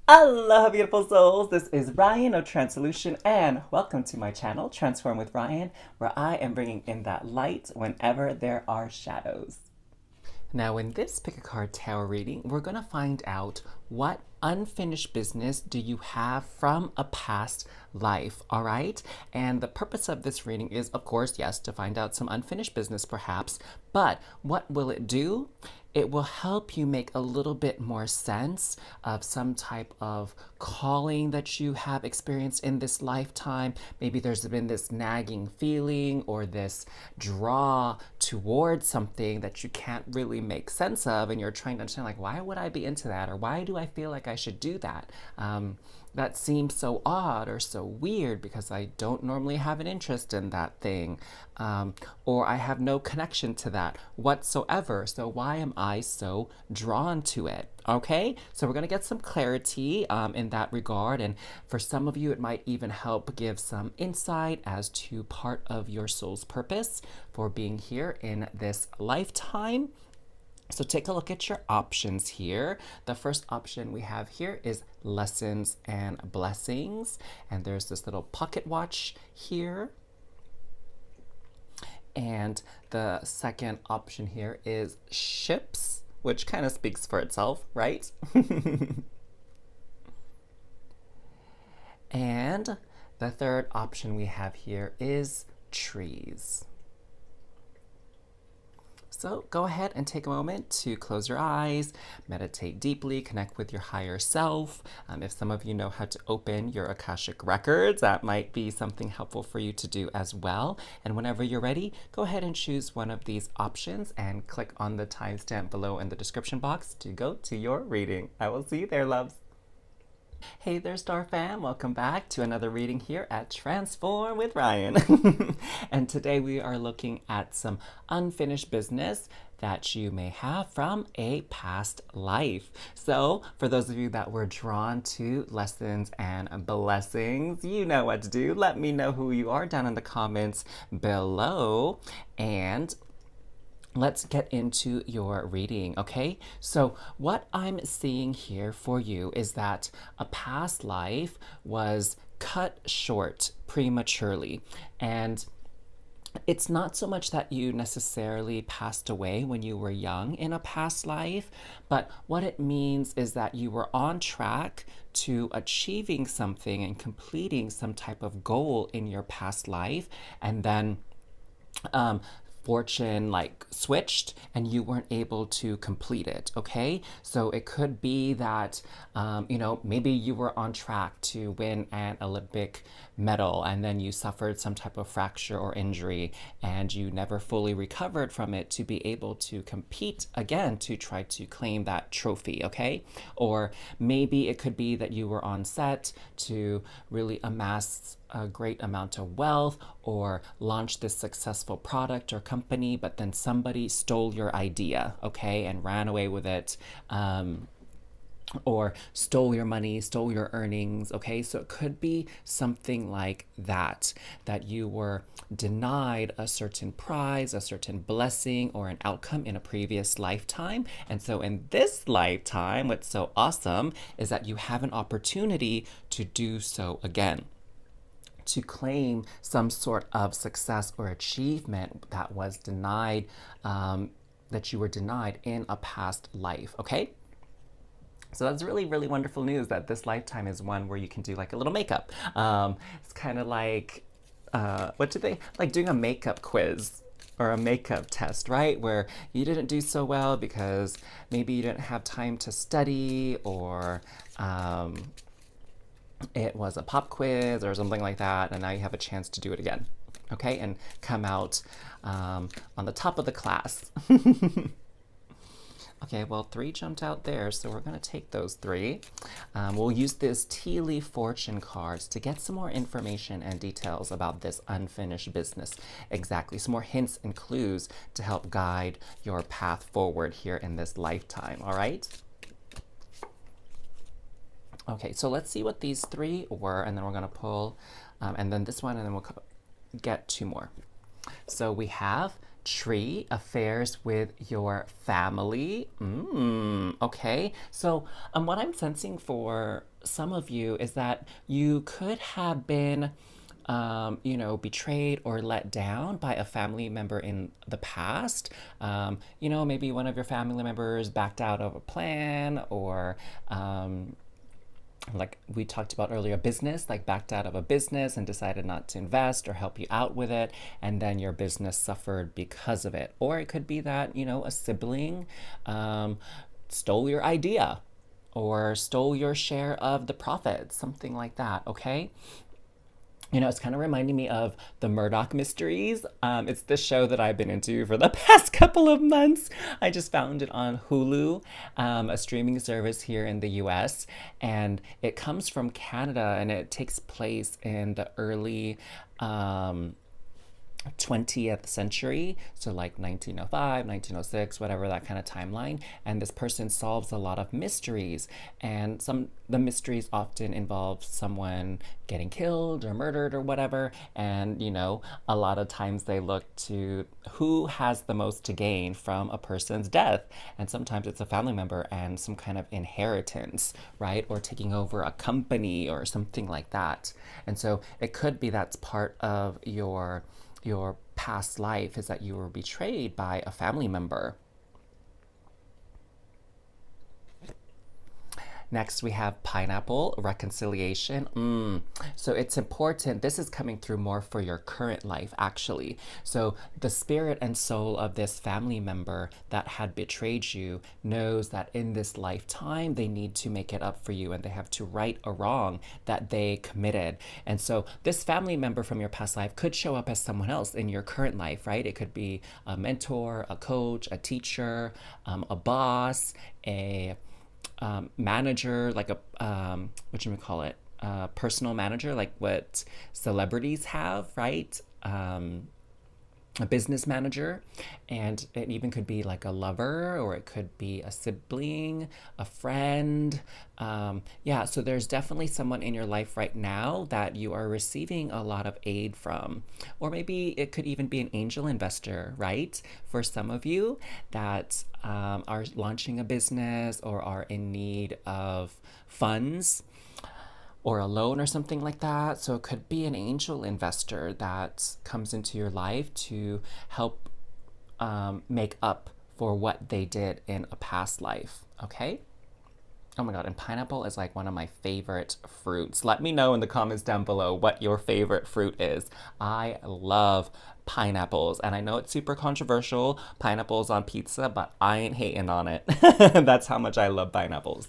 Aloha, beautiful souls. This is Ryan of Transolution, and welcome to my channel, Transform with Ryan, where I am bringing in that light whenever there are shadows. Now, in this Pick a Card Tarot reading, we're going to find out what unfinished business do you have from a past life, all right? And the purpose of this reading is, of course, yes, to find out some unfinished business perhaps, but what will it do? It will help you make a little bit more sense of some type of calling that you have experienced in this lifetime. Maybe there's been this nagging feeling or this draw towards something that you can't really make sense of, and you're trying to understand, like, why would I be into that? Or why do I feel like I should do that? That seems so odd or so weird because I don't normally have an interest in that thing, or I have no connection to that whatsoever. So why am I so drawn to it? Okay, so we're going to get some clarity in that regard, and for some of you it might even help give some insight as to part of your soul's purpose for being here in this lifetime. So take a look at your options here. The first option we have here is lessons and blessings. And there's this little pocket watch here. And the second option here is ships, which kind of speaks for itself, right? And the third option we have here is trees. So go ahead and take a moment to close your eyes, meditate deeply, connect with your higher self. If some of you know how to open your Akashic records, that might be something helpful for you to do as well. And whenever you're ready, go ahead and choose one of these options and click on the timestamp below in the description box to go to your reading. I will see you there, loves. Hey there, Star Fam. Welcome back to another reading here at Transform with Ryan. And today we are looking at some unfinished business that you may have from a past life. So for those of you that were drawn to lessons and blessings, you know what to do. Let me know who you are down in the comments below, and let's get into your reading, okay? So what I'm seeing here for you is that a past life was cut short prematurely. And it's not so much that you necessarily passed away when you were young in a past life, but what it means is that you were on track to achieving something and completing some type of goal in your past life, and then fortune like switched and you weren't able to complete it. Okay, so it could be that maybe you were on track to win an Olympic medal and then you suffered some type of fracture or injury and you never fully recovered from it to be able to compete again to try to claim that trophy. Okay, or maybe it could be that you were on set to really amass a great amount of wealth or launch this successful product or company, but then somebody stole your idea, okay, and ran away with it, or stole your money, stole your earnings, okay? So it could be something like that, that you were denied a certain prize, a certain blessing, or an outcome in a previous lifetime. And so in this lifetime, what's so awesome is that you have an opportunity to do so again, to claim some sort of success or achievement that was denied, that you were denied in a past life, okay? So that's really, really wonderful news that this lifetime is one where you can do like a little makeup. It's kind of like, what do they, like doing a makeup quiz or a makeup test, right? Where you didn't do so well because maybe you didn't have time to study, or it was a pop quiz or something like that, and now you have a chance to do it again, okay? And come out on the top of the class. Okay, well, 3 jumped out there, so we're going to take those 3. We'll use this tea leaf fortune cards to get some more information and details about this unfinished business. Exactly, some more hints and clues to help guide your path forward here in this lifetime, all right? Okay, so let's see what these 3 were, and then we're going to pull, and then this one, and then we'll get 2 more. So we have Tree, affairs with your family. Okay. So, what I'm sensing for some of you is that you could have been, betrayed or let down by a family member in the past. Maybe one of your family members backed out of a plan, or like we talked about earlier, business, like backed out of a business and decided not to invest or help you out with it, and then your business suffered because of it. Or it could be that, a sibling stole your idea or stole your share of the profits, something like that, okay? It's kind of reminding me of the Murdoch Mysteries. It's the show that I've been into for the past couple of months. I just found it on Hulu, a streaming service here in the US. And it comes from Canada, and it takes place in the early 20th century, so like 1905, 1906, whatever, that kind of timeline. And this person solves a lot of mysteries, and the mysteries often involve someone getting killed or murdered or whatever. And a lot of times they look to who has the most to gain from a person's death, and sometimes it's a family member and some kind of inheritance, right, or taking over a company or something like that. And so it could be that's part of your past life, is that you were betrayed by a family member. Next, we have pineapple, reconciliation. So it's important. This is coming through more for your current life, actually. So the spirit and soul of this family member that had betrayed you knows that in this lifetime, they need to make it up for you, and they have to right a wrong that they committed. And so this family member from your past life could show up as someone else in your current life, right? It could be a mentor, a coach, a teacher, a boss, a manager, like a what you call it, personal manager, like what celebrities have, right? A business manager. And it even could be like a lover, or it could be a sibling, a friend. So there's definitely someone in your life right now that you are receiving a lot of aid from. Or maybe it could even be an angel investor, right? For some of you that are launching a business or are in need of funds or a loan or something like that. So it could be an angel investor that comes into your life to help make up for what they did in a past life, okay? Oh my God, and pineapple is like one of my favorite fruits. Let me know in the comments down below what your favorite fruit is. I love pineapples, and I know it's super controversial, pineapples on pizza, but I ain't hating on it. That's how much I love pineapples.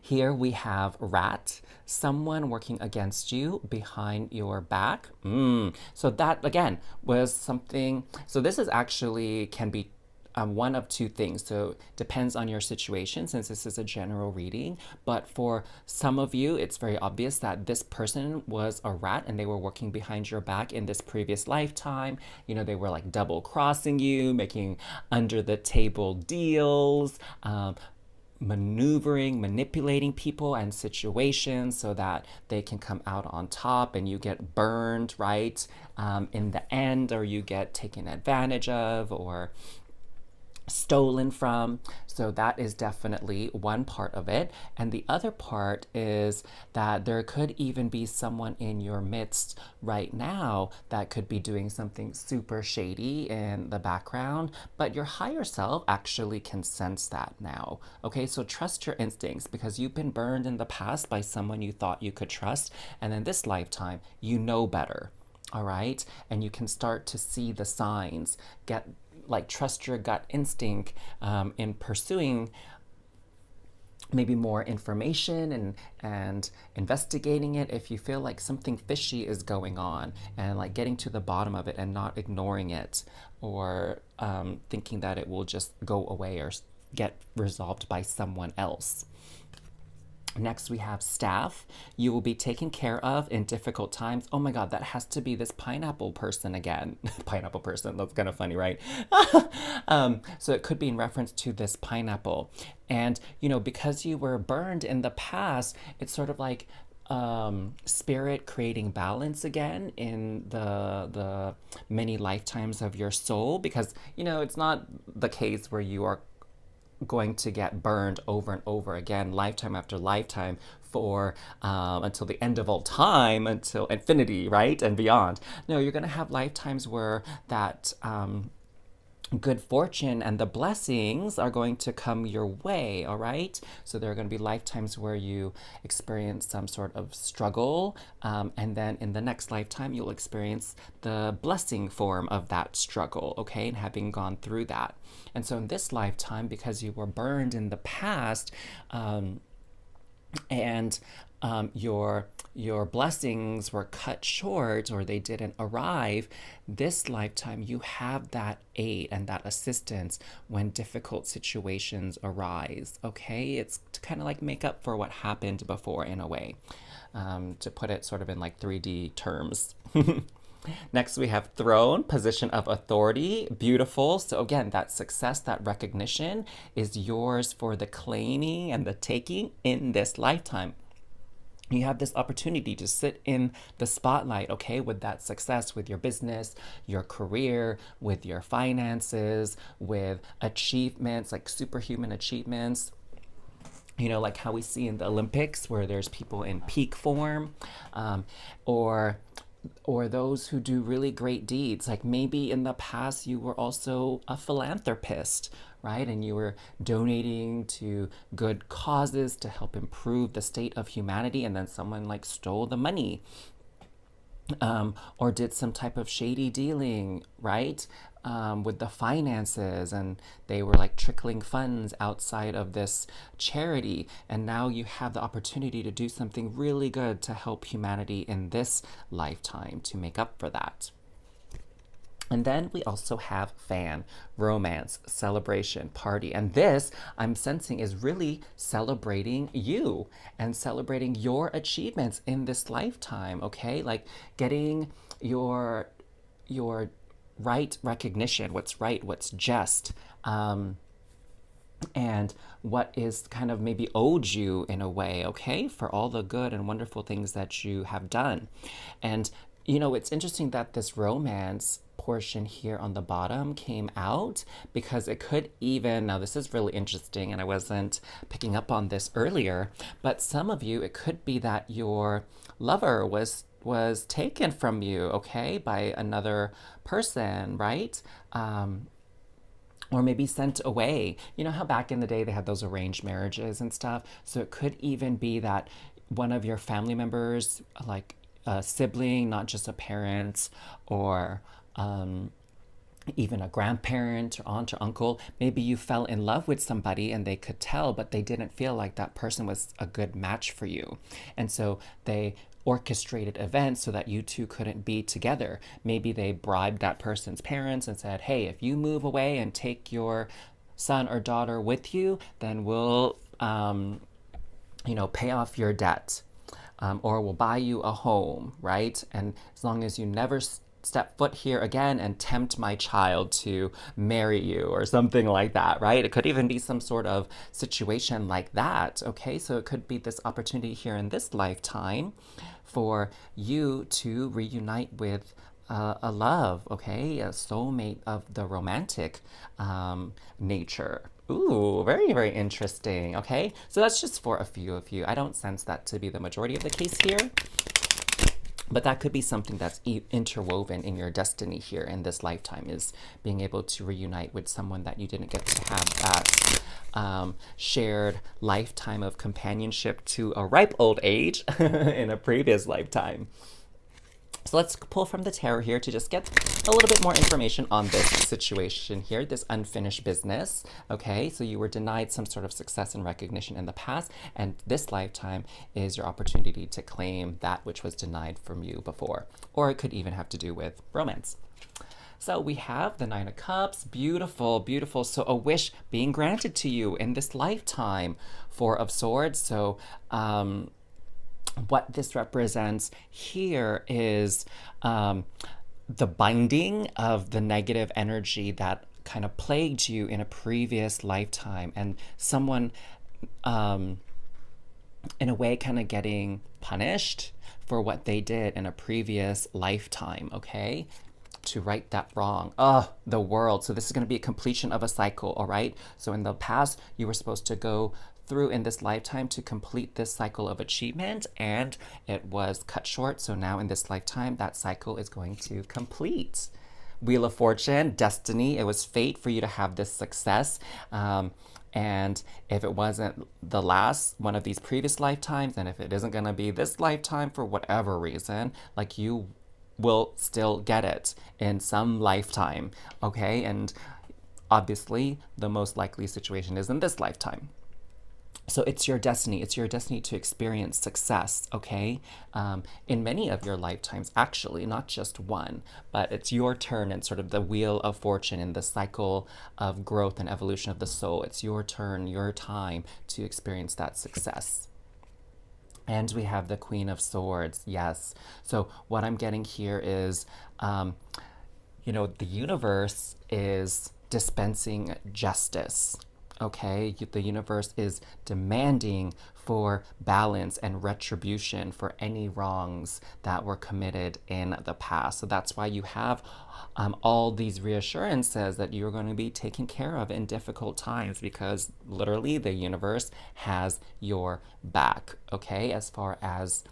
Here we have rat, someone working against you behind your back. So that, again, was something. So this is actually can be one of two things. So depends on your situation, since this is a general reading. But for some of you, it's very obvious that this person was a rat and they were working behind your back in this previous lifetime. They were like double crossing you, making under the table deals, maneuvering, manipulating people and situations so that they can come out on top and you get burned, right? In the end, or you get taken advantage of or stolen from. So that is definitely one part of it. And the other part is that there could even be someone in your midst right now that could be doing something super shady in the background, but your higher self actually can sense that now. Okay, so trust your instincts, because you've been burned in the past by someone you thought you could trust, and in this lifetime you know better. All right, and you can start to see the signs, trust your gut instinct in pursuing maybe more information and investigating it if you feel like something fishy is going on, and like getting to the bottom of it and not ignoring it, or thinking that it will just go away or get resolved by someone else. Next, we have staff. You will be taken care of in difficult times. Oh my God, that has to be this pineapple person again. Pineapple person, that's kind of funny, right? So it could be in reference to this pineapple. And, because you were burned in the past, it's sort of like spirit creating balance again in the many lifetimes of your soul, because it's not the case where you are going to get burned over and over again, lifetime after lifetime, for until the end of all time, until infinity, right, and beyond. No, you're going to have lifetimes where that good fortune and the blessings are going to come your way, all right? So there are going to be lifetimes where you experience some sort of struggle, and then in the next lifetime, you'll experience the blessing form of that struggle, okay? And having gone through that. And so in this lifetime, because you were burned in the past, and your blessings were cut short or they didn't arrive, this lifetime you have that aid and that assistance when difficult situations arise, okay? It's to kind of like make up for what happened before in a way, to put it sort of in like 3D terms. Next, we have throne, position of authority. Beautiful. So again, that success, that recognition is yours for the claiming and the taking in this lifetime. You have this opportunity to sit in the spotlight, okay, with that success, with your business, your career, with your finances, with achievements, like superhuman achievements. Like how we see in the Olympics where there's people in peak form, or those who do really great deeds. Like maybe in the past you were also a philanthropist, right? And you were donating to good causes to help improve the state of humanity, and then someone like stole the money, or did some type of shady dealing, right? With the finances, and they were like trickling funds outside of this charity. And now you have the opportunity to do something really good to help humanity in this lifetime to make up for that. And then we also have fan, romance, celebration, party. And this, I'm sensing, is really celebrating you and celebrating your achievements in this lifetime, okay? Like getting your right recognition, what's right, what's just, and what is kind of maybe owed you in a way, okay, for all the good and wonderful things that you have done. And it's interesting that this romance portion here on the bottom came out, because it could even, now this is really interesting and I wasn't picking up on this earlier, but some of you, it could be that your lover was taken from you, okay, by another person, right? Or maybe sent away. You know how back in the day they had those arranged marriages and stuff? So it could even be that one of your family members, like a sibling, not just a parent, or even a grandparent or aunt or uncle, maybe you fell in love with somebody and they could tell, but they didn't feel like that person was a good match for you. And so they orchestrated events so that you two couldn't be together. Maybe they bribed that person's parents and said, hey, if you move away and take your son or daughter with you, then we'll, pay off your debt, or we'll buy you a home, right? And as long as you never step foot here again and tempt my child to marry you, or something like that, right? It could even be some sort of situation like that, okay? So it could be this opportunity here in this lifetime for you to reunite with a love, okay? A soulmate of the romantic nature. Ooh, very, very interesting, okay? So that's just for a few of you. I don't sense that to be the majority of the case here. But that could be something that's interwoven in your destiny here in this lifetime, is being able to reunite with someone that you didn't get to have that shared lifetime of companionship to a ripe old age in a previous lifetime. So let's pull from the tarot here to just get a little bit more information on this situation here, this unfinished business. Okay, so you were denied some sort of success and recognition in the past, and this lifetime is your opportunity to claim that which was denied from you before. Or it could even have to do with romance. So we have the Nine of Cups. Beautiful, beautiful. So a wish being granted to you in this lifetime. Four of Swords. So what this represents here is the binding of the negative energy that kind of plagued you in a previous lifetime, and someone in a way, kind of getting punished for what they did in a previous lifetime, okay? To right that wrong. The world. So this is going to be a completion of a cycle, all right? So in the past, you were supposed to go through in this lifetime to complete this cycle of achievement, and it was cut short. So now in this lifetime, that cycle is going to complete. Wheel of Fortune, destiny, it was fate for you to have this success. And if it wasn't the last one of these previous lifetimes, and if it isn't going to be this lifetime for whatever reason, like you will still get it in some lifetime, okay? And obviously, the most likely situation is in this lifetime. So it's your destiny. It's your destiny to experience success, okay? In many of your lifetimes, actually, not just one, but it's your turn in sort of the wheel of fortune in the cycle of growth and evolution of the soul. It's your turn, your time to experience that success. And we have the Queen of Swords, yes. So what I'm getting here is, the universe is dispensing justice. Okay, the universe is demanding for balance and retribution for any wrongs that were committed in the past. So that's why you have all these reassurances that you're going to be taken care of in difficult times, because literally the universe has your back, okay, as far as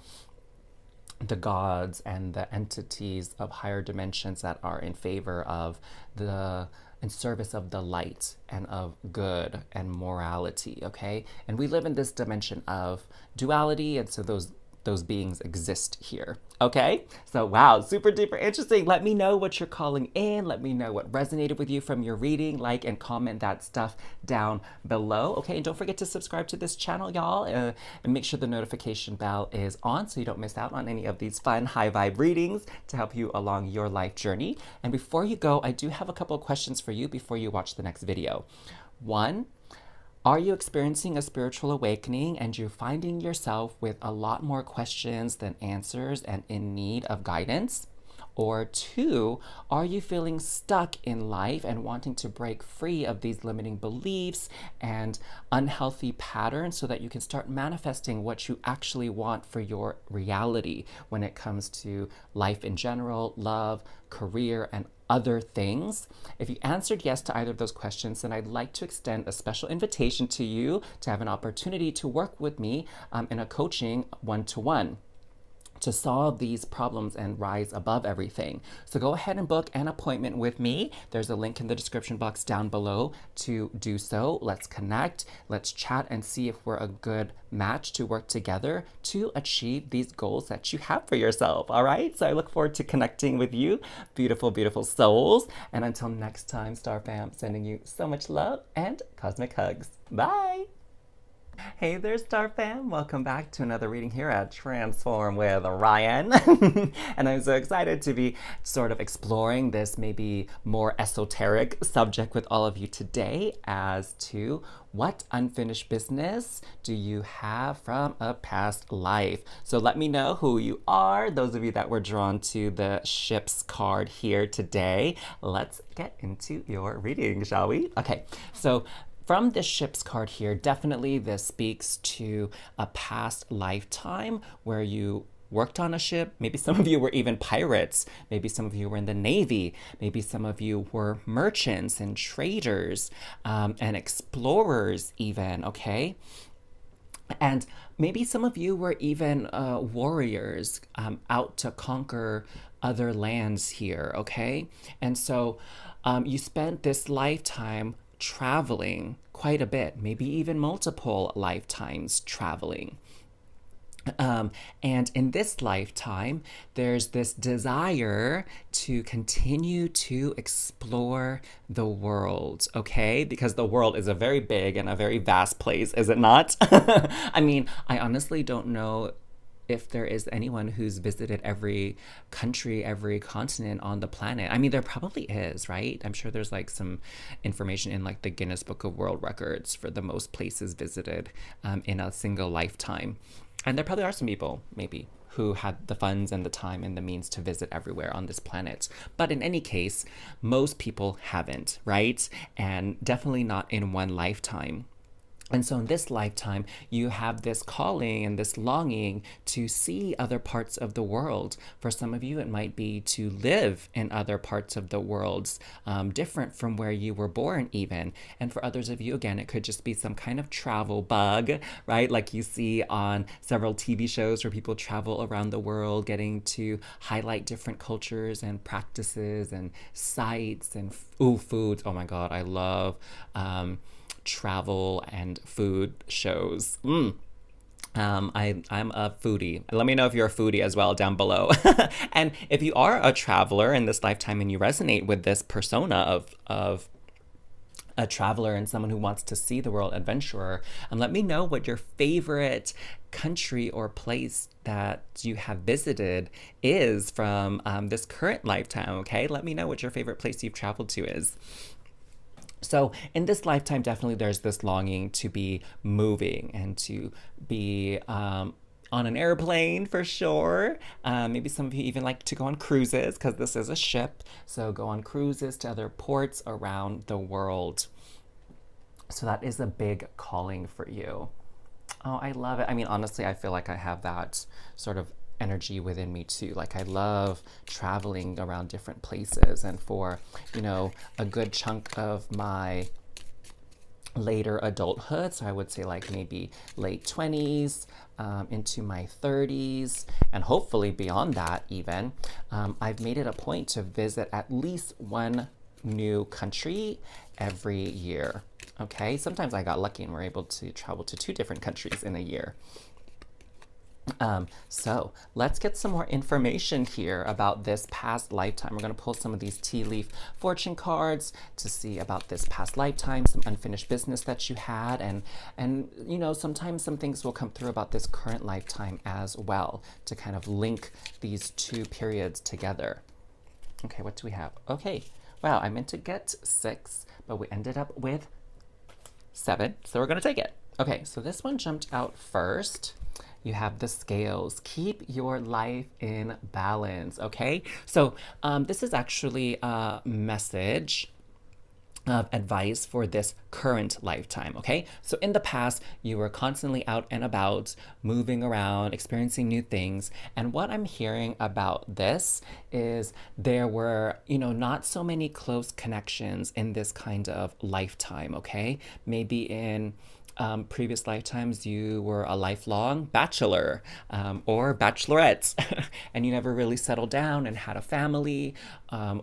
the gods and the entities of higher dimensions that are in favor of in service of the light and of good and morality, okay? And we live in this dimension of duality, and so those beings exist here, okay? So wow, super duper interesting. Let me know what you're calling in. Let me know what resonated with you from your reading. Like and comment that stuff down below, okay? And don't forget to subscribe to this channel, y'all, and make sure the notification bell is on so you don't miss out on any of these fun high vibe readings to help you along your life journey. And before you go, I do have a couple of questions for you before you watch the next video. One, are you experiencing a spiritual awakening and you're finding yourself with a lot more questions than answers and in need of guidance? Or two, are you feeling stuck in life and wanting to break free of these limiting beliefs and unhealthy patterns so that you can start manifesting what you actually want for your reality when it comes to life in general, love, career, and other things? If you answered yes to either of those questions, then I'd like to extend a special invitation to you to have an opportunity to work with me in a coaching one-to-one to solve these problems and rise above everything. So go ahead and book an appointment with me. There's a link in the description box down below to do so. Let's connect, let's chat and see if we're a good match to work together to achieve these goals that you have for yourself, all right? So I look forward to connecting with you, beautiful, beautiful souls. And until next time, Star Fam, sending you so much love and cosmic hugs. Bye. Hey there, Star Fam. Welcome back to another reading here at Transform with Ryan. And I'm so excited to be sort of exploring this maybe more esoteric subject with all of you today as to what unfinished business do you have from a past life. So let me know who you are, those of you that were drawn to the ships card here today. Let's get into your reading, shall we? Okay, so from this ship's card here, definitely this speaks to a past lifetime where you worked on a ship. Maybe some of you were even pirates. Maybe some of you were in the Navy. Maybe some of you were merchants and traders and explorers even, okay? And maybe some of you were even warriors out to conquer other lands here, okay? And so you spent this lifetime traveling quite a bit, maybe even multiple lifetimes traveling. And in this lifetime, there's this desire to continue to explore the world, okay? Because the world is a very big and a very vast place, is it not? I mean, I honestly don't know if there is anyone who's visited every country, every continent on the planet. I mean, there probably is, right? I'm sure there's like some information in like the Guinness Book of World Records for the most places visited in a single lifetime. And there probably are some people, maybe, who had the funds and the time and the means to visit everywhere on this planet. But in any case, most people haven't, right? And definitely not in one lifetime. And so in this lifetime, you have this calling and this longing to see other parts of the world. For some of you, it might be to live in other parts of the world, different from where you were born, even. And for others of you, again, it could just be some kind of travel bug, right? Like you see on several TV shows where people travel around the world, getting to highlight different cultures and practices and sites and foods. Oh my God, I love. Travel and food shows. I'm a foodie. Let me know if you're a foodie as well down below. And if you are a traveler in this lifetime and you resonate with this persona of a traveler and someone who wants to see the world, adventurer, and let me know what your favorite country or place that you have visited is from this current lifetime, okay? Let me know what your favorite place you've traveled to is. So in this lifetime, definitely there's this longing to be moving and to be on an airplane for sure. Maybe some of you even like to go on cruises because this is a ship. So go on cruises to other ports around the world. So that is a big calling for you. Oh, I love it. I mean, honestly, I feel like I have that sort of energy within me too. Like I love traveling around different places, and for, a good chunk of my later adulthood, so I would say like maybe late 20s into my 30s, and hopefully beyond that even, I've made it a point to visit at least one new country every year. Okay, sometimes I got lucky and we're able to travel to 2 different countries in a year. So let's get some more information here about this past lifetime. We're going to pull some of these tea leaf fortune cards to see about this past lifetime, some unfinished business that you had, and sometimes some things will come through about this current lifetime as well to kind of link these 2 periods together. Okay, what do we have? Okay, wow, I meant to get 6, but we ended up with 7, so we're going to take it. Okay, so this one jumped out first. You have the scales. Keep your life in balance, okay? So this is actually a message of advice for this current lifetime, okay? So in the past, you were constantly out and about, moving around, experiencing new things. And what I'm hearing about this is there were, not so many close connections in this kind of lifetime, okay? Maybe in previous lifetimes you were a lifelong bachelor or bachelorette and you never really settled down and had a family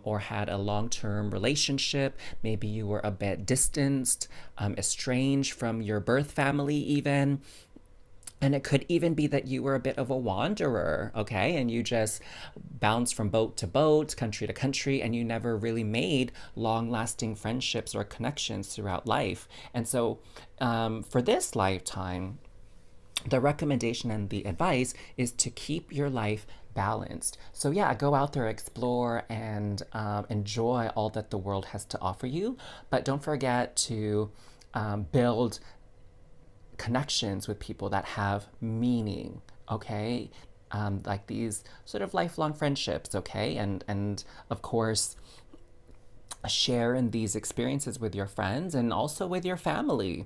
or had a long-term relationship. Maybe you were a bit distanced, estranged from your birth family even. And it could even be that you were a bit of a wanderer, okay? And you just bounced from boat to boat, country to country, and you never really made long-lasting friendships or connections throughout life. And so for this lifetime, the recommendation and the advice is to keep your life balanced. So yeah, go out there, explore, and enjoy all that the world has to offer you. But don't forget to build connections with people that have meaning, okay? Like these sort of lifelong friendships, okay? And of course, share in these experiences with your friends and also with your family.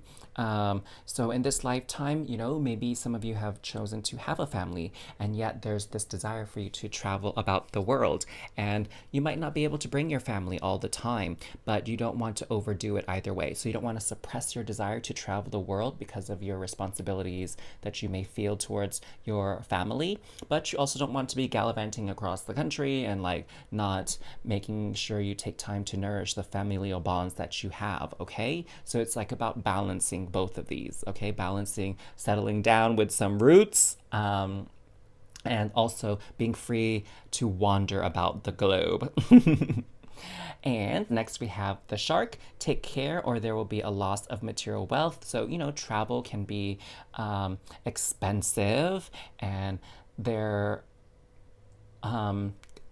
So in this lifetime, maybe some of you have chosen to have a family, and yet there's this desire for you to travel about the world. And you might not be able to bring your family all the time, but you don't want to overdo it either way. So you don't want to suppress your desire to travel the world because of your responsibilities that you may feel towards your family, but you also don't want to be gallivanting across the country and like not making sure you take time to nourish the familial bonds that you have, okay? So it's like about balancing both of these, okay? Balancing settling down with some roots and also being free to wander about the globe. And next we have the shark. Take care or there will be a loss of material wealth. So, travel can be expensive, and there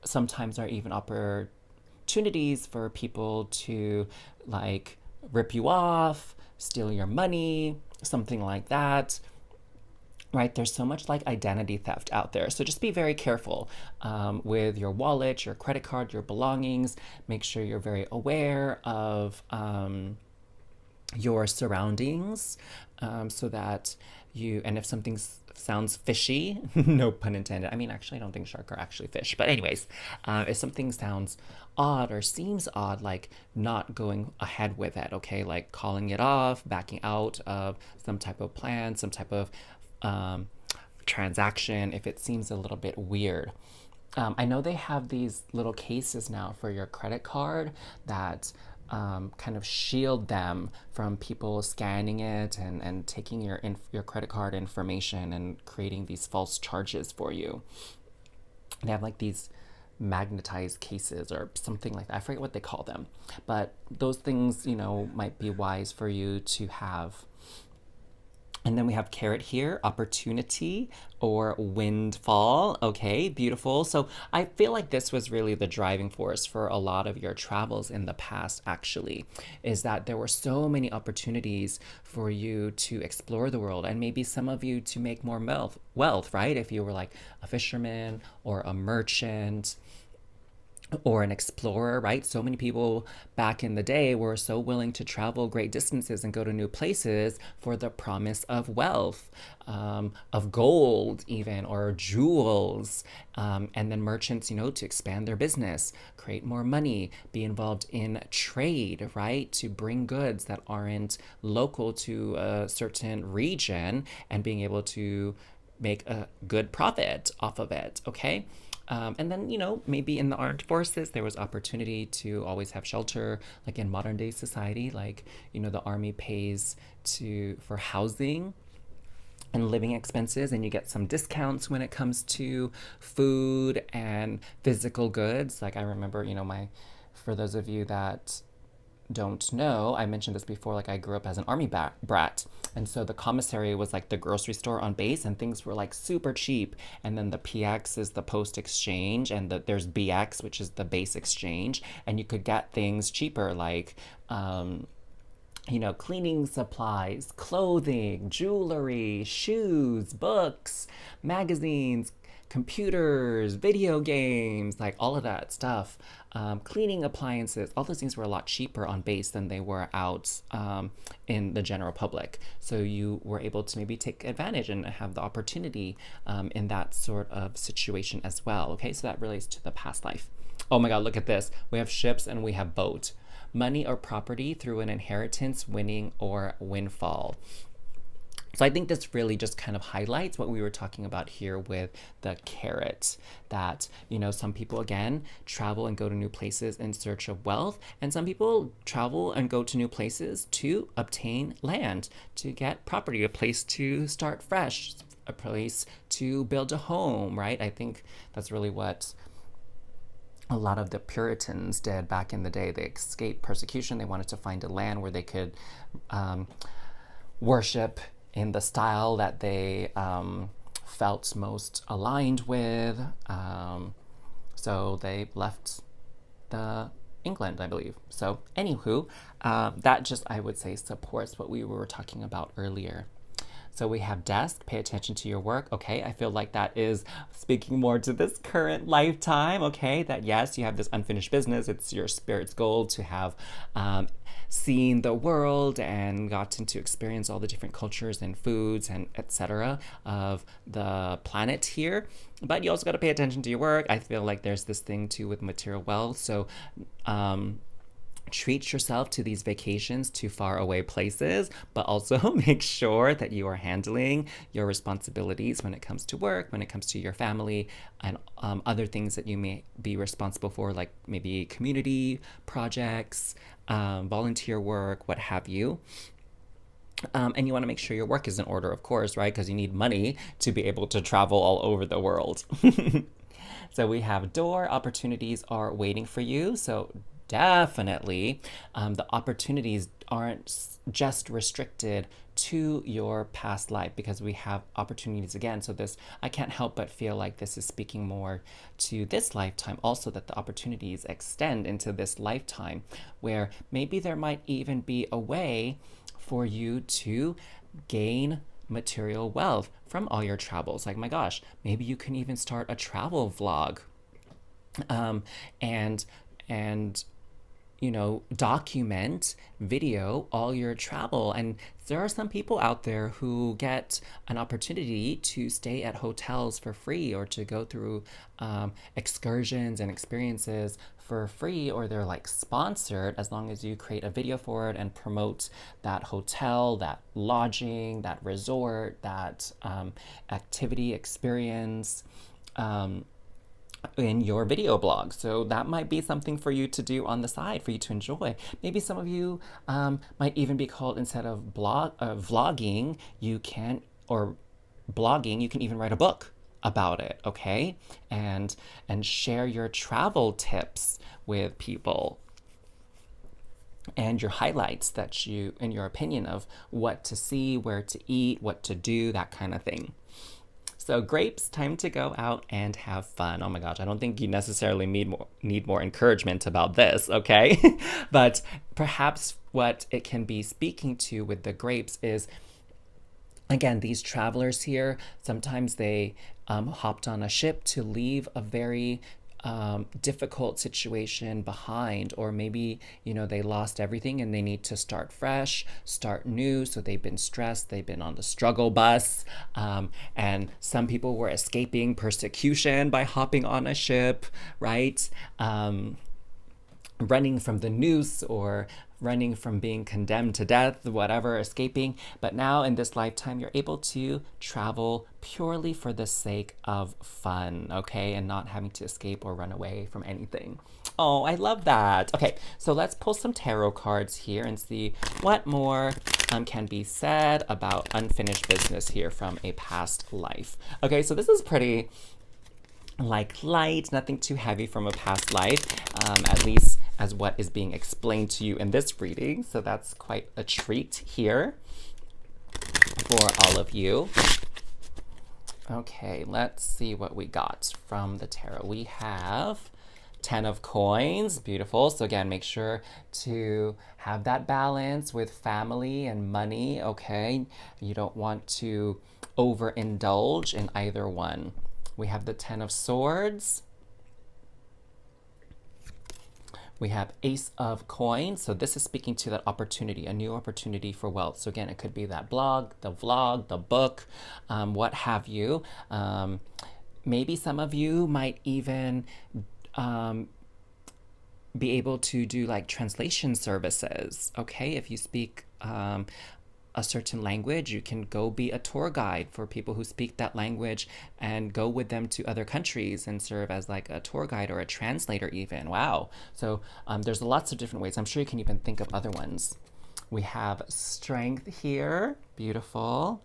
sometimes are even opportunities for people to like rip you off, steal your money, something like that. Right, there's so much like identity theft out there. So just be very careful with your wallet, your credit card, your belongings. Make sure you're very aware of your surroundings, so that and if something sounds fishy, no pun intended. I mean, actually, I don't think shark are actually fish. But, anyways, if something sounds odd or seems odd, like not going ahead with it, okay? Like calling it off, backing out of some type of plan, some type of um, transaction, if it seems a little bit weird. I know they have these little cases now for your credit card that kind of shield them from people scanning it and taking your credit card information and creating these false charges for you. They have like these magnetized cases or something like that. I forget what they call them, but those things, might be wise for you to have. And then we have carrot here, opportunity or windfall. Okay, beautiful. So I feel like this was really the driving force for a lot of your travels in the past, actually, is that there were so many opportunities for you to explore the world and maybe some of you to make more wealth, right? If you were like a fisherman or a merchant or an explorer, right? So many people back in the day were so willing to travel great distances and go to new places for the promise of wealth, of gold, even, or jewels. And then merchants, to expand their business, create more money, be involved in trade, right? To bring goods that aren't local to a certain region and being able to make a good profit off of it, okay? And then, maybe in the armed forces, there was opportunity to always have shelter, like in modern day society, like, the army pays for housing and living expenses, and you get some discounts when it comes to food and physical goods. Like I remember, for those of you that don't know, I mentioned this before, like I grew up as an army brat. And so the commissary was like the grocery store on base and things were like super cheap. And then the PX is the post exchange and there's BX, which is the base exchange. And you could get things cheaper like, cleaning supplies, clothing, jewelry, shoes, books, magazines, computers, video games, like all of that stuff, cleaning appliances, all those things were a lot cheaper on base than they were out in the general public. So you were able to maybe take advantage and have the opportunity in that sort of situation as well. Okay, so that relates to the past life. Oh my God, look at this. We have ships and we have boat. Money or property through an inheritance, winning, or windfall. So I think this really just kind of highlights what we were talking about here with the carrot, that, some people, again, travel and go to new places in search of wealth, and some people travel and go to new places to obtain land, to get property, a place to start fresh, a place to build a home, right? I think that's really what a lot of the Puritans did back in the day. They escaped persecution. They wanted to find a land where they could worship in the style that they felt most aligned with. So they left England, I believe. So anywho, that just, I would say, supports what we were talking about earlier. So we have desk, pay attention to your work. Okay, I feel like that is speaking more to this current lifetime. Okay, that yes, you have this unfinished business. It's your spirit's goal to have seen the world and gotten to experience all the different cultures and foods and etc. of the planet here. But you also got to pay attention to your work. I feel like there's this thing too with material wealth. So treat yourself to these vacations to far away places, but also make sure that you are handling your responsibilities when it comes to work, when it comes to your family, and other things that you may be responsible for, like maybe community projects, volunteer work, what have you. And you want to make sure your work is in order, of course, right? Because you need money to be able to travel all over the world. So we have door, opportunities are waiting for you. So definitely the opportunities aren't just restricted to your past life, because we have opportunities again. So this, I can't help but feel like this is speaking more to this lifetime also, that the opportunities extend into this lifetime, where maybe there might even be a way for you to gain material wealth from all your travels. Like, my gosh, maybe you can even start a travel vlog, and document, video all your travel. And there are some people out there who get an opportunity to stay at hotels for free or to go through excursions and experiences for free, or they're like sponsored as long as you create a video for it and promote that hotel, that lodging, that resort, that activity experience. In your video blog. So that might be something for you to do on the side for you to enjoy. Maybe some of you might even be called, instead of vlogging, or blogging, you can even write a book about it, okay? And share your travel tips with people and your highlights that you, in your opinion, of what to see, where to eat, what to do, that kind of thing. So grapes, time to go out and have fun. Oh my gosh, I don't think you necessarily need more encouragement about this, okay? But perhaps what it can be speaking to with the grapes is, again, these travelers here, sometimes they hopped on a ship to leave a very difficult situation behind, or maybe they lost everything and they need to start fresh, start new. So they've been stressed, they've been on the struggle bus, and some people were escaping persecution by hopping on a ship, right? Running from the noose, or running from being condemned to death, whatever, escaping. But now in this lifetime, you're able to travel purely for the sake of fun, okay? And not having to escape or run away from anything. Oh, I love that. Okay, so let's pull some tarot cards here and see what more can be said about unfinished business here from a past life. Okay, so this is pretty light, nothing too heavy from a past life, at least as what is being explained to you in this reading. So that's quite a treat here for all of you. Okay, let's see what we got from the tarot. We have 10 of coins, beautiful. So again, make sure to have that balance with family and money, okay? You don't want to overindulge in either one. We have the 10 of swords. We have Ace of Coins. So this is speaking to that opportunity, a new opportunity for wealth. So again, it could be that blog, the vlog, the book, what have you. Maybe some of you might even be able to do like translation services, okay? If you speak a certain language, you can go be a tour guide for people who speak that language and go with them to other countries and serve as like a tour guide or a translator even. Wow. So there's lots of different ways. I'm sure you can even think of other ones. We have strength here. Beautiful.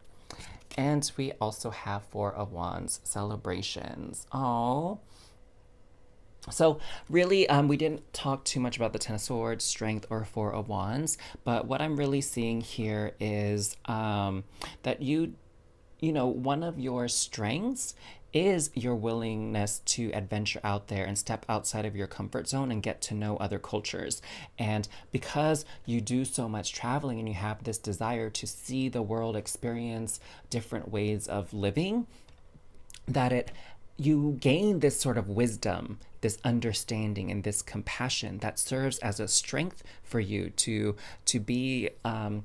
And we also have 4 of Wands, celebrations. Oh. So really, we didn't talk too much about the 10 of Swords, Strength, or 4 of Wands, but what I'm really seeing here is that one of your strengths is your willingness to adventure out there and step outside of your comfort zone and get to know other cultures. And because you do so much traveling and you have this desire to see the world, experience different ways of living, that you gain this sort of wisdom, this understanding, and this compassion that serves as a strength for you to be, a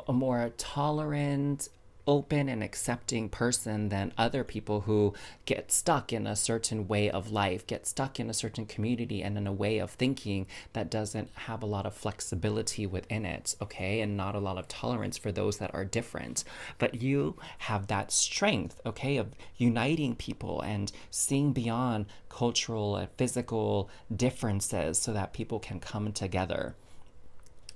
more tolerant, open, and accepting person than other people who get stuck in a certain way of life, get stuck in a certain community and in a way of thinking that doesn't have a lot of flexibility within it, okay? And not a lot of tolerance for those that are different. But you have that strength, okay, of uniting people and seeing beyond cultural and physical differences so that people can come together.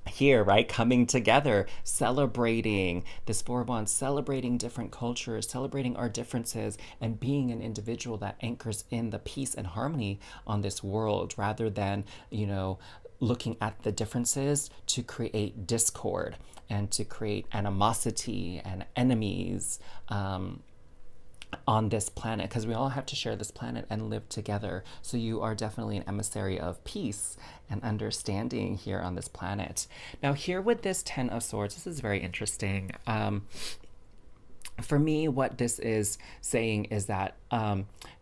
Here, right? Coming together, celebrating this 4 of Wands, celebrating different cultures, celebrating our differences, and being an individual that anchors in the peace and harmony on this world rather than, looking at the differences to create discord and to create animosity and enemies on this planet, because we all have to share this planet and live together. So you are definitely an emissary of peace and understanding here on this planet. Now here with this 10 of Swords, this is very interesting. for me, what this is saying is that,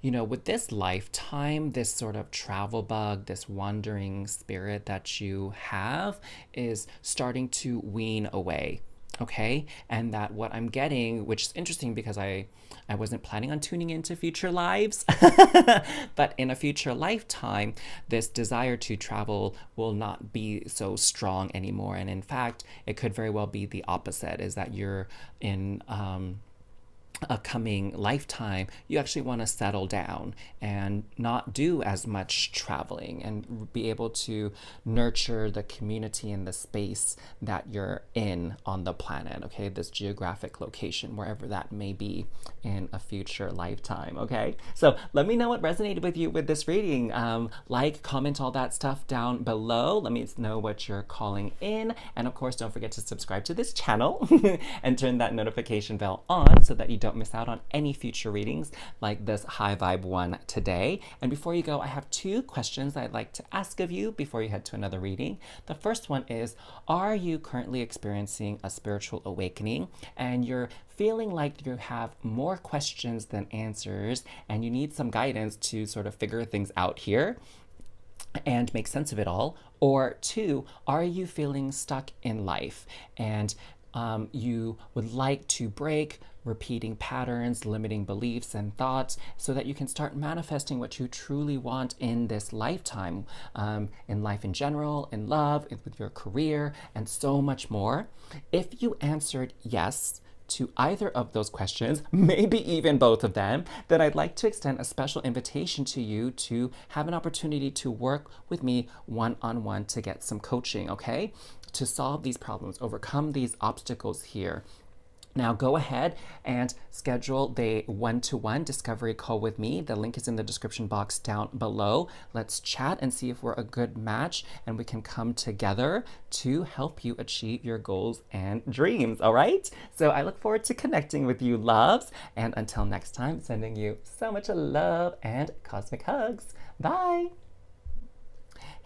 with this lifetime, this sort of travel bug, this wandering spirit that you have is starting to wean away. Okay. And that what I'm getting, which is interesting because I wasn't planning on tuning into future lives, but in a future lifetime, this desire to travel will not be so strong anymore. And in fact, it could very well be the opposite, is that you're in, a coming lifetime, you actually want to settle down and not do as much traveling and be able to nurture the community and the space that you're in on the planet, okay? This geographic location, wherever that may be in a future lifetime, okay? So let me know what resonated with you with this reading. Like, comment, all that stuff down below. Let me know what you're calling in. And of course, don't forget to subscribe to this channel and turn that notification bell on so that you don't miss out on any future readings like this high vibe one today. And before you go, I have 2 questions I'd like to ask of you before you head to another reading. The first one is, are you currently experiencing a spiritual awakening and you're feeling like you have more questions than answers and you need some guidance to sort of figure things out here and make sense of it all? Or 2, are you feeling stuck in life and you would like to break repeating patterns, limiting beliefs and thoughts so that you can start manifesting what you truly want in this lifetime, in life in general, in love, with your career, and so much more? If you answered yes to either of those questions, maybe even both of them, then I'd like to extend a special invitation to you to have an opportunity to work with me one-on-one to get some coaching, okay? To solve these problems, overcome these obstacles here. Now go ahead and schedule the one-to-one discovery call with me. The link is in the description box down below. Let's chat and see if we're a good match and we can come together to help you achieve your goals and dreams, all right? So I look forward to connecting with you, loves. And until next time, sending you so much love and cosmic hugs. Bye.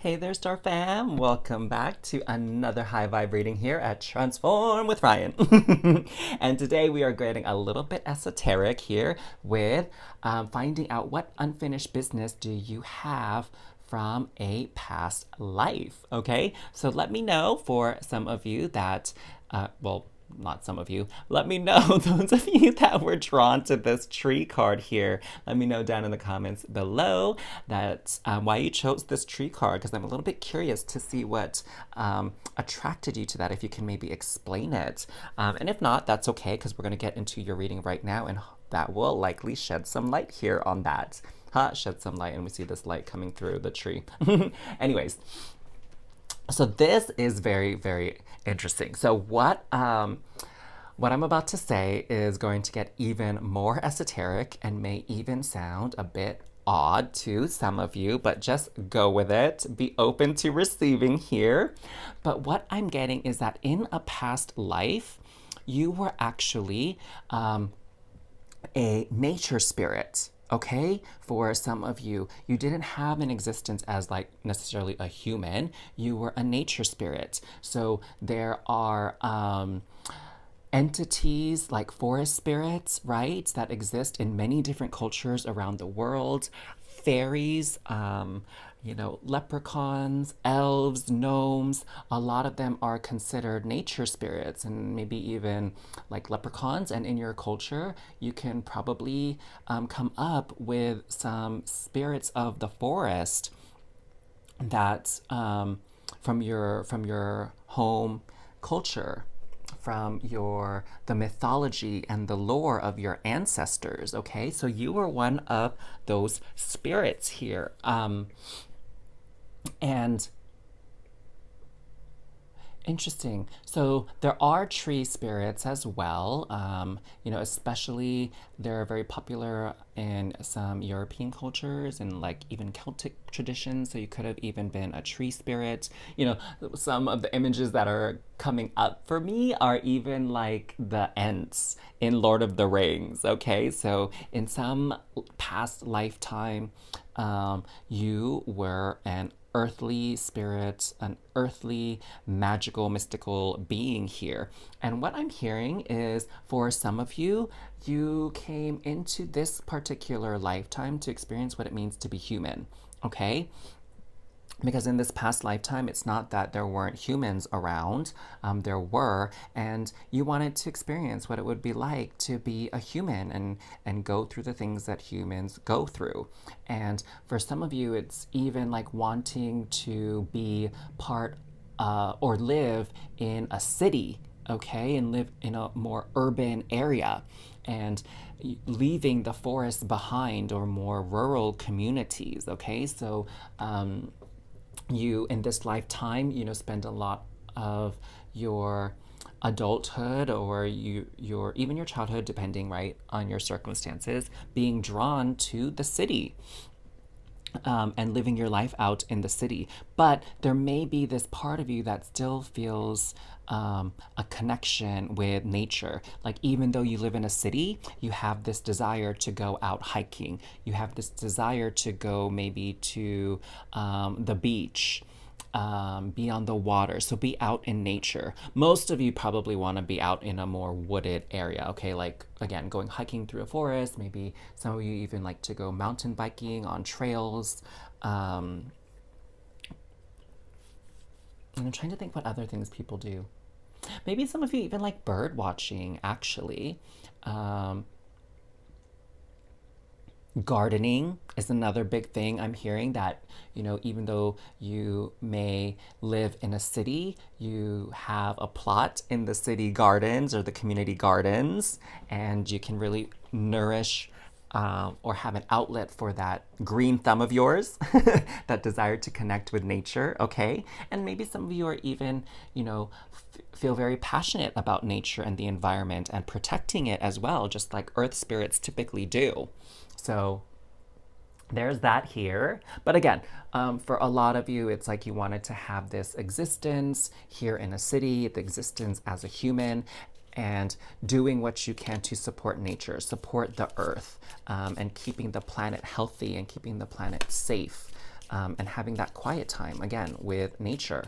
Hey there, Star Fam. Welcome back to another high vibe reading here at Transform with Ryan. And today we are getting a little bit esoteric here with finding out what unfinished business do you have from a past life, okay? So let me know for some of you that, not some of you. Let me know, those of you that were drawn to this tree card here. Let me know down in the comments below that why you chose this tree card, because I'm a little bit curious to see what attracted you to that, if you can maybe explain it. And if not, that's okay, because we're going to get into your reading right now, and that will likely shed some light here on that. Shed some light, and we see this light coming through the tree. Anyways. So this is very, very interesting. So what I'm about to say is going to get even more esoteric and may even sound a bit odd to some of you, but just go with it. Be open to receiving here. But what I'm getting is that in a past life, you were actually a nature spirit. Okay, for some of you, you didn't have an existence as like necessarily a human. You were a nature spirit. So there are entities like forest spirits, right, that exist in many different cultures around the world. Fairies, leprechauns, elves, gnomes, a lot of them are considered nature spirits, and maybe even like leprechauns. And in your culture, you can probably come up with some spirits of the forest that from your home culture, from the mythology and the lore of your ancestors, okay? So you were one of those spirits here. And interesting. So there are tree spirits as well. Especially they're very popular in some European cultures and like even Celtic traditions. So you could have even been a tree spirit. Some of the images that are coming up for me are even like the Ents in Lord of the Rings. Okay, so in some past lifetime, you were an earthly spirit, an earthly, magical, mystical being here. And what I'm hearing is for some of you, you came into this particular lifetime to experience what it means to be human, okay? Because in this past lifetime, it's not that there weren't humans around, there were, and you wanted to experience what it would be like to be a human and go through the things that humans go through. And for some of you, it's even like wanting to be part or live in a city, okay, and live in a more urban area. And leaving the forest behind or more rural communities, okay? So, you in this lifetime, spend a lot of your adulthood or your even your childhood, depending right on your circumstances, being drawn to the city, and living your life out in the city. But there may be this part of you that still feels a connection with nature. Like, even though you live in a city, you have this desire to go out hiking. You have this desire to go maybe to the beach, be on the water. So be out in nature. Most of you probably want to be out in a more wooded area, okay? Like, again, going hiking through a forest. Maybe some of you even like to go mountain biking on trails. And I'm trying to think what other things people do. Maybe some of you even like bird watching, actually. Gardening is another big thing I'm hearing, that, even though you may live in a city, you have a plot in the city gardens or the community gardens, and you can really nourish or have an outlet for that green thumb of yours, that desire to connect with nature, okay? And maybe some of you are even, feel very passionate about nature and the environment and protecting it as well, just like earth spirits typically do. So there's that here. But again, for a lot of you, it's like you wanted to have this existence here in a city, the existence as a human, and doing what you can to support nature, support the earth, and keeping the planet healthy and keeping the planet safe, and having that quiet time, again, with nature.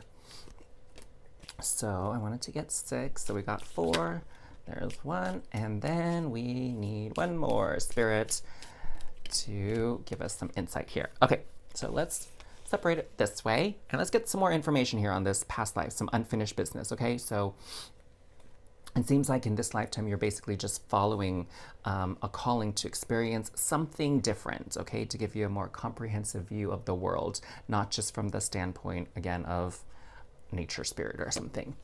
So I wanted to get 6, so we got 4. There's 1, and then we need 1 more spirit to give us some insight here. Okay, so let's separate it this way, and let's get some more information here on this past life, some unfinished business, okay? So it seems like in this lifetime, you're basically just following a calling to experience something different, okay? To give you a more comprehensive view of the world, not just from the standpoint, again, of nature spirit or something.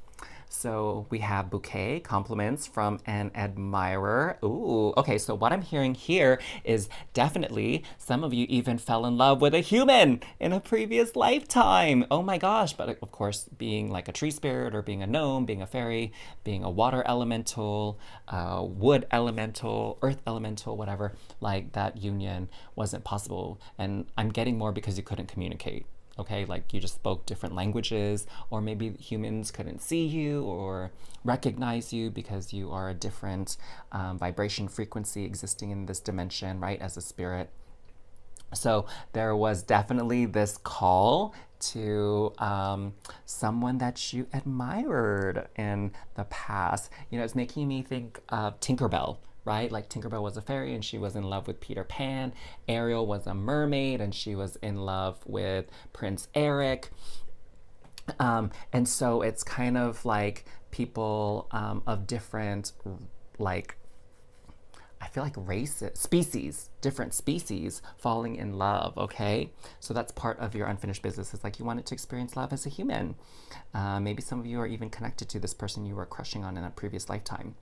So we have bouquet, compliments from an admirer. Ooh, okay, so what I'm hearing here is definitely some of you even fell in love with a human in a previous lifetime. Oh my gosh, but of course, being like a tree spirit or being a gnome, being a fairy, being a water elemental, wood elemental, earth elemental, whatever, like that union wasn't possible. And I'm getting more because you couldn't communicate. Okay, like you just spoke different languages, or maybe humans couldn't see you or recognize you because you are a different vibration frequency existing in this dimension, right, as a spirit. So there was definitely this call to someone that you admired in the past. It's making me think of Tinkerbell, right? Like Tinkerbell was a fairy and she was in love with Peter Pan. Ariel was a mermaid and she was in love with Prince Eric. And so it's kind of like people of different, like, I feel like species, different species falling in love, okay? So that's part of your unfinished business. It's like you wanted to experience love as a human. Maybe some of you are even connected to this person you were crushing on in a previous lifetime.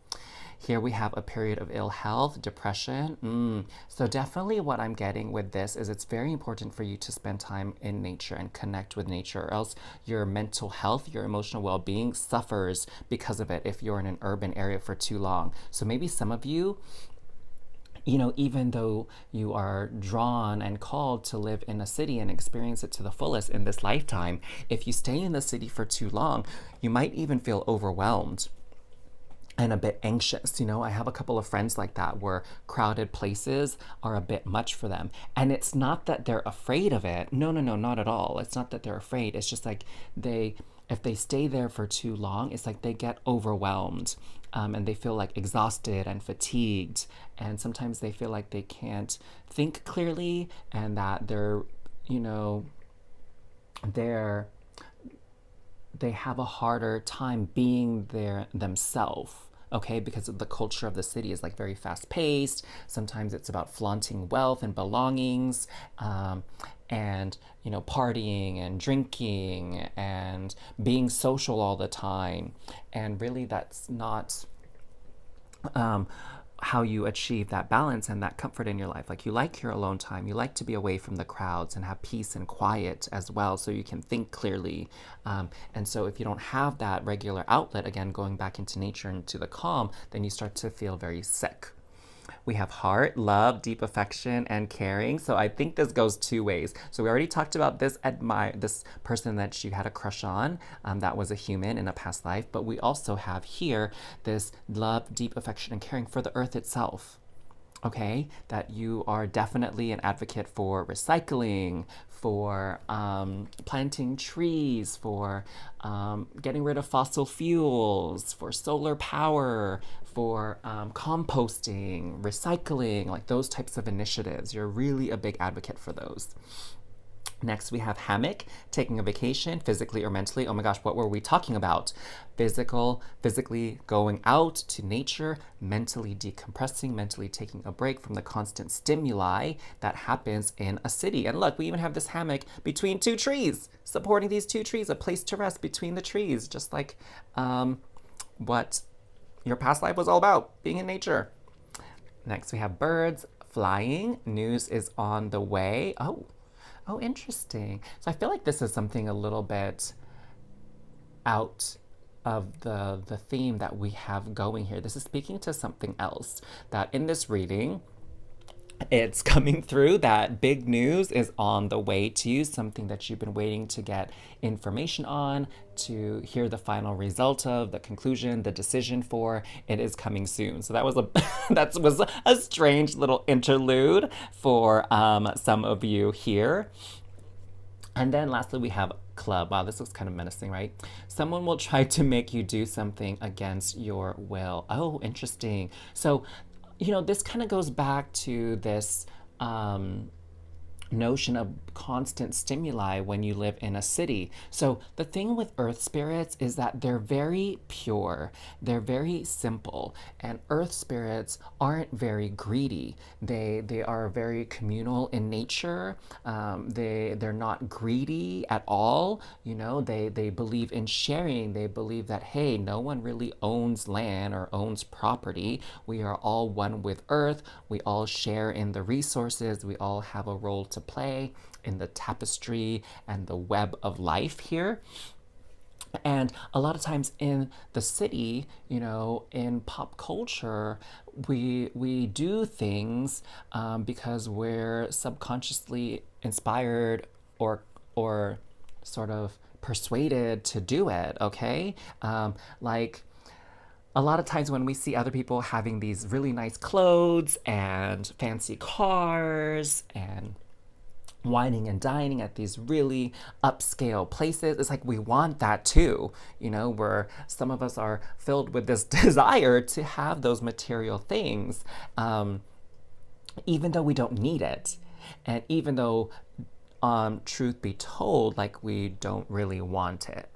Here we have a period of ill health, depression. So definitely what I'm getting with this is it's very important for you to spend time in nature and connect with nature, or else your mental health, your emotional well-being suffers because of it if you're in an urban area for too long. So maybe some of you, even though you are drawn and called to live in a city and experience it to the fullest in this lifetime, if you stay in the city for too long, you might even feel overwhelmed. and a bit anxious. You know, I have a couple of friends like that where crowded places are a bit much for them. And it's not that they're afraid of it. No, no, no, not at all. It's not that they're afraid. It's just like if they stay there for too long, it's like they get overwhelmed, and they feel like exhausted and fatigued. And sometimes they feel like they can't think clearly and that you know, they're they have a harder time being there themselves. Okay, because of the culture of the city is like very fast paced. Sometimes it's about flaunting wealth and belongings, and you know, partying and drinking and being social all the time. And really, that's not um, how you achieve that balance and that comfort in your life. Like, you like your alone time, you like to be away from the crowds and have peace and quiet as well, so you can think clearly. And so if you don't have that regular outlet, again, going back into nature and to the calm, then you start to feel very sick. We have heart, love, deep affection, and caring. So I think this goes two ways. So we already talked about this this person that she had a crush on, that was a human in a past life. But we also have here this love, deep affection, and caring for the earth itself. Okay, that you are definitely an advocate for recycling, for planting trees, for getting rid of fossil fuels, for solar power, for composting, recycling, like those types of initiatives. You're really a big advocate for those. Next, we have hammock, taking a vacation, physically or mentally. Oh my gosh, what were we talking about? Physically going out to nature, mentally decompressing, mentally taking a break from the constant stimuli that happens in a city. And look, we even have this hammock between two trees, supporting these two trees, a place to rest between the trees, just like what your past life was all about, being in nature. Next, we have birds, flying, news is on the way. Oh, interesting. So I feel like this is something a little bit out of the theme that we have going here. This is speaking to something else, that in this reading, it's coming through that big news is on the way to you, something that you've been waiting to get information on, to hear the final result of, the conclusion, the decision for. It is coming soon. So that was that was a strange little interlude for some of you here. And then lastly, we have club. Wow, this looks kind of menacing, right? Someone will try to make you do something against your will. Oh, interesting. So, you know, this kind of goes back to this notion of constant stimuli when you live in a city. So the thing with earth spirits is that they're very pure, they're very simple, and earth spirits aren't very greedy. They are very communal in nature. They're not greedy at all. You know, they believe in sharing. They believe that, hey, no one really owns land or owns property. We are all one with earth. We all share in the resources. We all have a role to play in the tapestry and the web of life here. And a lot of times in the city, you know, in pop culture, we do things because we're subconsciously inspired or sort of persuaded to do it. Okay, like a lot of times when we see other people having these really nice clothes and fancy cars and wining and dining at these really upscale places, it's like we want that too, you know, where some of us are filled with this desire to have those material things, even though we don't need it. And even though, truth be told, like we don't really want it.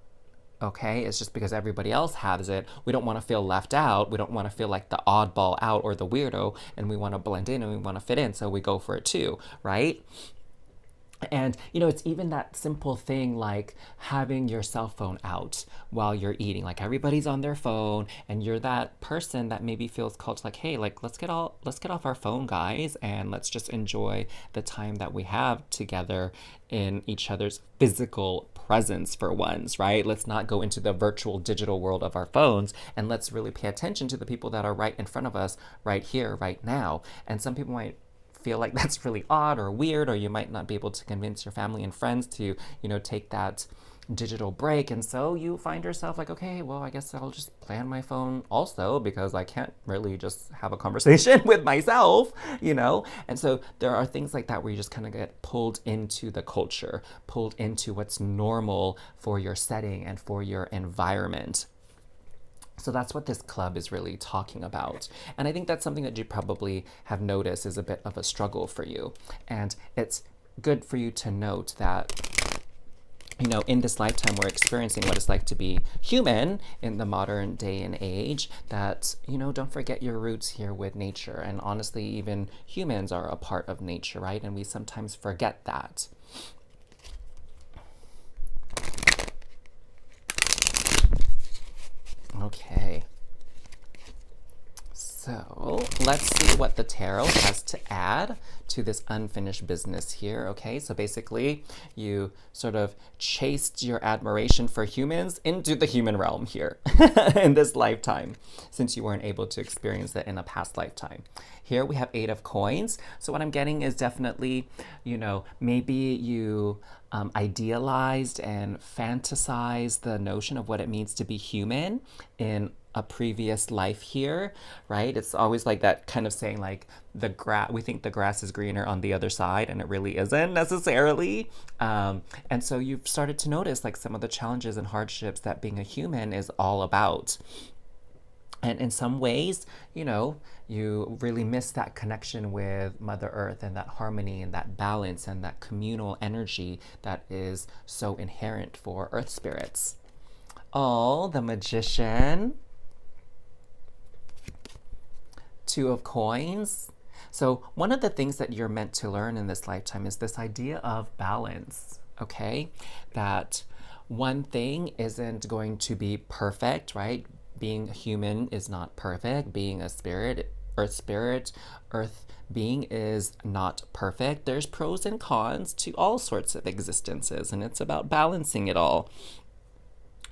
Okay, it's just because everybody else has it. We don't want to feel left out. We don't want to feel like the oddball out or the weirdo, and we want to blend in and we want to fit in, so we go for it too, right? And, you know, it's even that simple thing like having your cell phone out while you're eating. Like everybody's on their phone and you're that person that maybe feels called to like, hey, like let's get off our phone, guys, and let's just enjoy the time that we have together in each other's physical presence for once, right? Let's not go into the virtual digital world of our phones, and let's really pay attention to the people that are right in front of us right here, right now. And some people might feel like that's really odd or weird, or you might not be able to convince your family and friends to, you know, take that digital break. And so you find yourself like, okay, well, I guess I'll just play on my phone also because I can't really just have a conversation with myself, you know? And so there are things like that where you just kind of get pulled into the culture, pulled into what's normal for your setting and for your environment. So that's what this club is really talking about. And I think that's something that you probably have noticed is a bit of a struggle for you. And it's good for you to note that, you know, in this lifetime, we're experiencing what it's like to be human in the modern day and age. That, you know, don't forget your roots here with nature. And honestly, even humans are a part of nature, right? And we sometimes forget that. Okay. So let's see what the tarot has to add to this unfinished business here. Okay, so basically you sort of chased your admiration for humans into the human realm here in this lifetime, since you weren't able to experience it in a past lifetime. Here we have 8 of coins. So what I'm getting is definitely, you know, maybe you idealized and fantasized the notion of what it means to be human in a previous life here, right? It's always like that kind of saying like we think the grass is greener on the other side, and it really isn't necessarily. And so you've started to notice like some of the challenges and hardships that being a human is all about. And in some ways, you know, you really miss that connection with Mother Earth and that harmony and that balance and that communal energy that is so inherent for Earth spirits. Oh, the Magician. 2 of coins. So one of the things that you're meant to learn in this lifetime is this idea of balance, okay? That one thing isn't going to be perfect, right? Being human is not perfect. Being a spirit, earth being is not perfect. There's pros and cons to all sorts of existences, and it's about balancing it all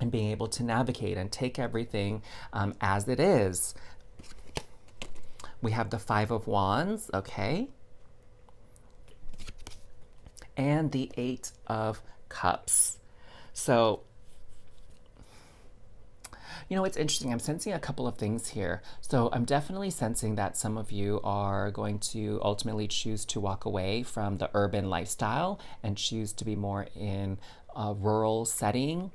and being able to navigate and take everything as it is. We have the 5 of Wands, okay? And the 8 of Cups. So, you know, it's interesting. I'm sensing a couple of things here. So I'm definitely sensing that some of you are going to ultimately choose to walk away from the urban lifestyle and choose to be more in a rural setting,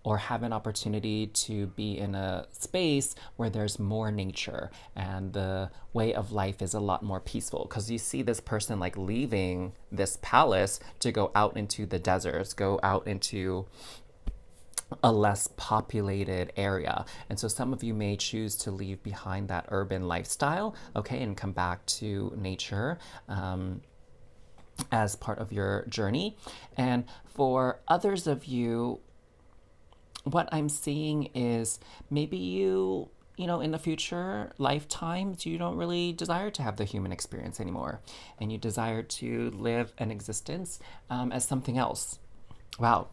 or have an opportunity to be in a space where there's more nature and the way of life is a lot more peaceful. Because you see this person like leaving this palace to go out into the deserts, go out into a less populated area. And so some of you may choose to leave behind that urban lifestyle, okay, and come back to nature as part of your journey. And for others of you, what I'm seeing is maybe you know, in the future lifetimes, you don't really desire to have the human experience anymore, and you desire to live an existence as something else. Wow,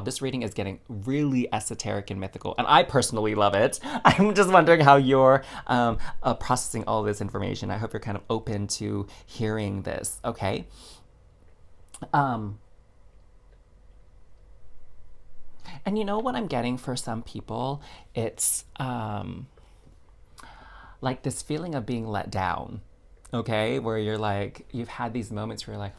this reading is getting really esoteric and mythical, and I personally love it. I'm just wondering how you're processing all this information. I hope you're kind of open to hearing this, okay? And you know what I'm getting for some people? It's like this feeling of being let down, okay? Where you're like, you've had these moments where you're like,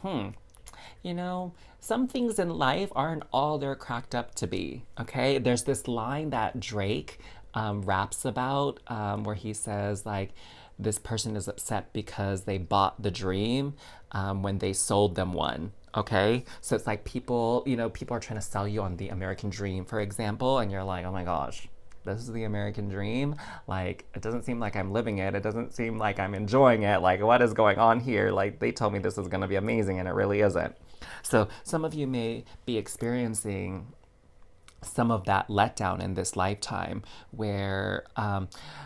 you know, some things in life aren't all they're cracked up to be, okay? There's this line that Drake raps about where he says, like, this person is upset because they bought the dream when they sold them one, okay? So it's like people are trying to sell you on the American dream, for example, and you're like, oh my gosh, this is the American dream. Like, it doesn't seem like I'm living it. It doesn't seem like I'm enjoying it. Like, what is going on here? Like, they told me this is going to be amazing, and it really isn't. So some of you may be experiencing some of that letdown in this lifetime where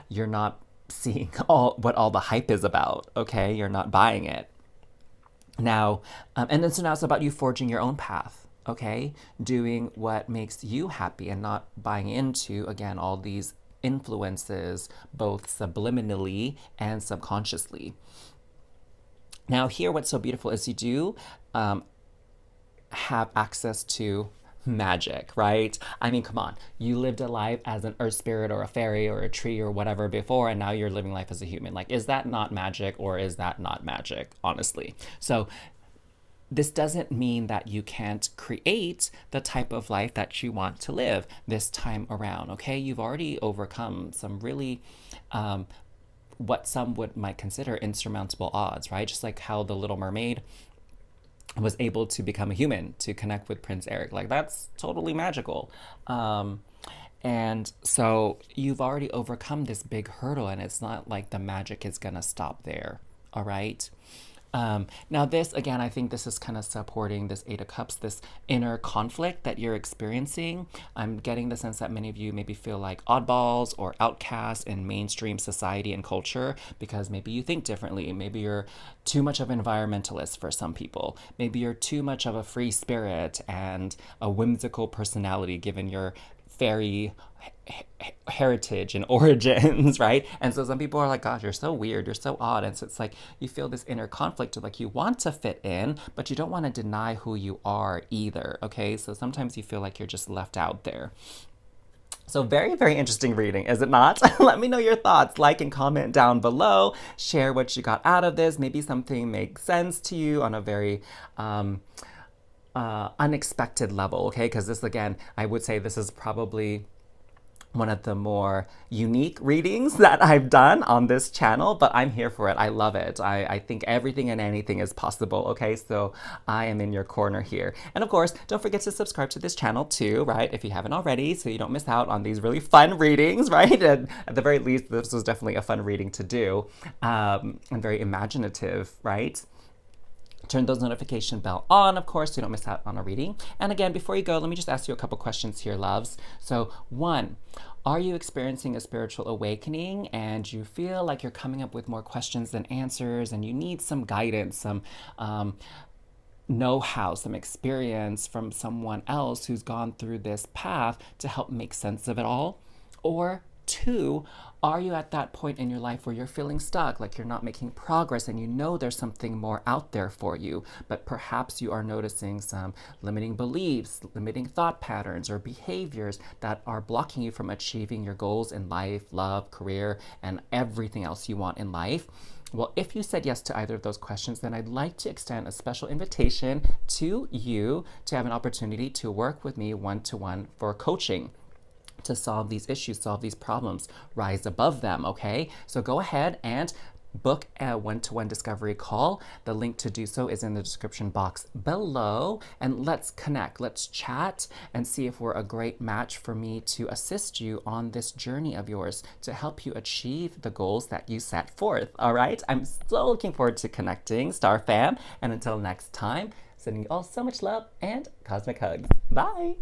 you're not seeing what all the hype is about, okay? You're not buying it. Now, and then so now it's about you forging your own path, okay? Doing what makes you happy and not buying into, again, all these influences, both subliminally and subconsciously. Now here, what's so beautiful is you do have access to magic, right? I mean, come on. You lived a life as an earth spirit or a fairy or a tree or whatever before, and now you're living life as a human. Like, is that not magic or is that not magic, honestly? So, this doesn't mean that you can't create the type of life that you want to live this time around, okay? You've already overcome some really what some would might consider insurmountable odds, right? Just like how the Little Mermaid was able to become a human to connect with Prince Eric. Like, that's totally magical. And so you've already overcome this big hurdle, and it's not like the magic is gonna stop there. All right. Now, this again, I think this is kind of supporting this Eight of Cups, this inner conflict that you're experiencing. I'm getting the sense that many of you maybe feel like oddballs or outcasts in mainstream society and culture because maybe you think differently. Maybe you're too much of an environmentalist for some people. Maybe you're too much of a free spirit and a whimsical personality given your fairy heritage and origins, right? And so some people are like, gosh, you're so weird, you're so odd. And so it's like you feel this inner conflict of like you want to fit in, but you don't want to deny who you are either, okay? So sometimes you feel like you're just left out there. So very, very interesting reading, is it not? Let me know your thoughts. Like and comment down below. Share what you got out of this. Maybe something makes sense to you on a very unexpected level, okay? Because this, again, I would say this is probably one of the more unique readings that I've done on this channel, but I'm here for it. I love it. I think everything and anything is possible, okay? So I am in your corner here. And of course, don't forget to subscribe to this channel too, right? If you haven't already, so you don't miss out on these really fun readings, right? And at the very least, this was definitely a fun reading to do, and very imaginative, right? Turn those notification bell on, of course, so you don't miss out on a reading. And again, before you go, let me just ask you a couple questions here, loves. So one, are you experiencing a spiritual awakening and you feel like you're coming up with more questions than answers and you need some guidance, some know-how, some experience from someone else who's gone through this path to help make sense of it all? Or two, are you at that point in your life where you're feeling stuck, like you're not making progress and you know there's something more out there for you, but perhaps you are noticing some limiting beliefs, limiting thought patterns or behaviors that are blocking you from achieving your goals in life, love, career, and everything else you want in life? Well, if you said yes to either of those questions, then I'd like to extend a special invitation to you to have an opportunity to work with me one-to-one for coaching, to solve these issues, solve these problems, rise above them, okay? So go ahead and book a one-to-one discovery call. The link to do so is in the description box below. And let's connect, let's chat and see if we're a great match for me to assist you on this journey of yours to help you achieve the goals that you set forth, all right? I'm so looking forward to connecting, Star Fam. And until next time, sending you all so much love and cosmic hugs. Bye.